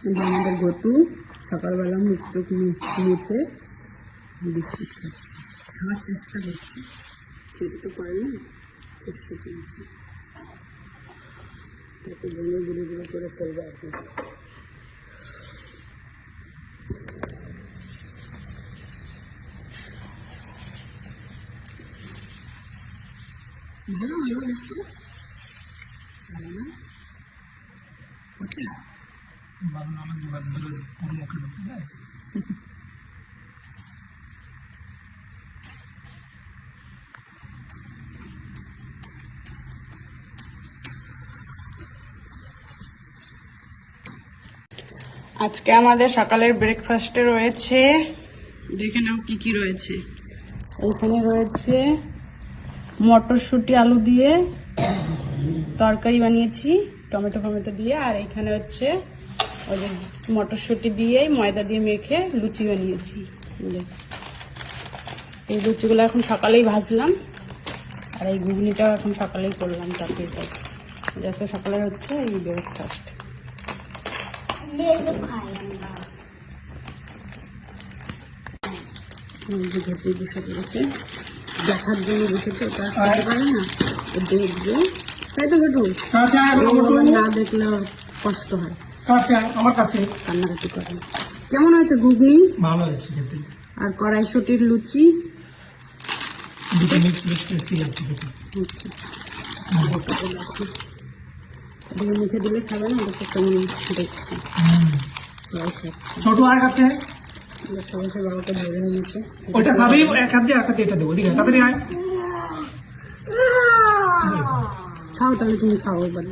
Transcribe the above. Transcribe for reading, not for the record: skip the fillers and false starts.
আমাদের গটু সকালবেলা মুখ চোখ মুছে বিস্কুট খাচ্ছে, খাওয়ার চেষ্টা করছে, খেতে তো পারে না, চেষ্টা চলছে। তাকে বলে গুঁড়ো গুঁড়ো করে ফেলবে এখন। ভালো ভালো দেখতে ভালো না হচ্ছে ভালো না, আমার দুবার ধরে পুরো মুখে ঢুকে দেয়। আজকে আমাদের সকালের ব্রেকফাস্টে রয়েছে, দেখে নাও কি কি রয়েছে। এখানে রয়েছে মটরশুঁটি আলু দিয়ে তরকারি বানিয়েছি টমেটো ফমেটো দিয়ে, আর এখানে হচ্ছে ওই যে মটরশুঁটি দিয়ে ময়দা দিয়ে মেখে লুচি বানিয়েছি। এই লুচিগুলো এখন সকালেই ভাজলাম, আর এই ঘুগনিটাও এখন সকালেই করলাম তরকারিটা। যাতে সকালে হচ্ছে এই ব্রেকফাস্ট। ঘুরতে বসে পড়েছে, দেখার জন্য বসেছে, ওটা খেতে পারে না, ও দেখবে, তাই তো ঘটু না দেখলে কষ্ট হয়, আমার কাছে কান্নাকাটি করে। কেমন হয়েছে ঘুগনি? ভালো হয়েছে খেতে, আর কড়াইশুঁটির লুচি মুখে দিলে খাবে না, ওটা কেমন দেখছি। ছোট আর কাছে সবাই বাবাকে ধরে নিয়েছে, ওইটা খাবেই, এক হাত দিয়ে আর হাত দিয়ে এটা দেবো, ঠিক আছে? তাড়াতাড়ি আয়, খাও তাহলে, তুমি খাও এবার।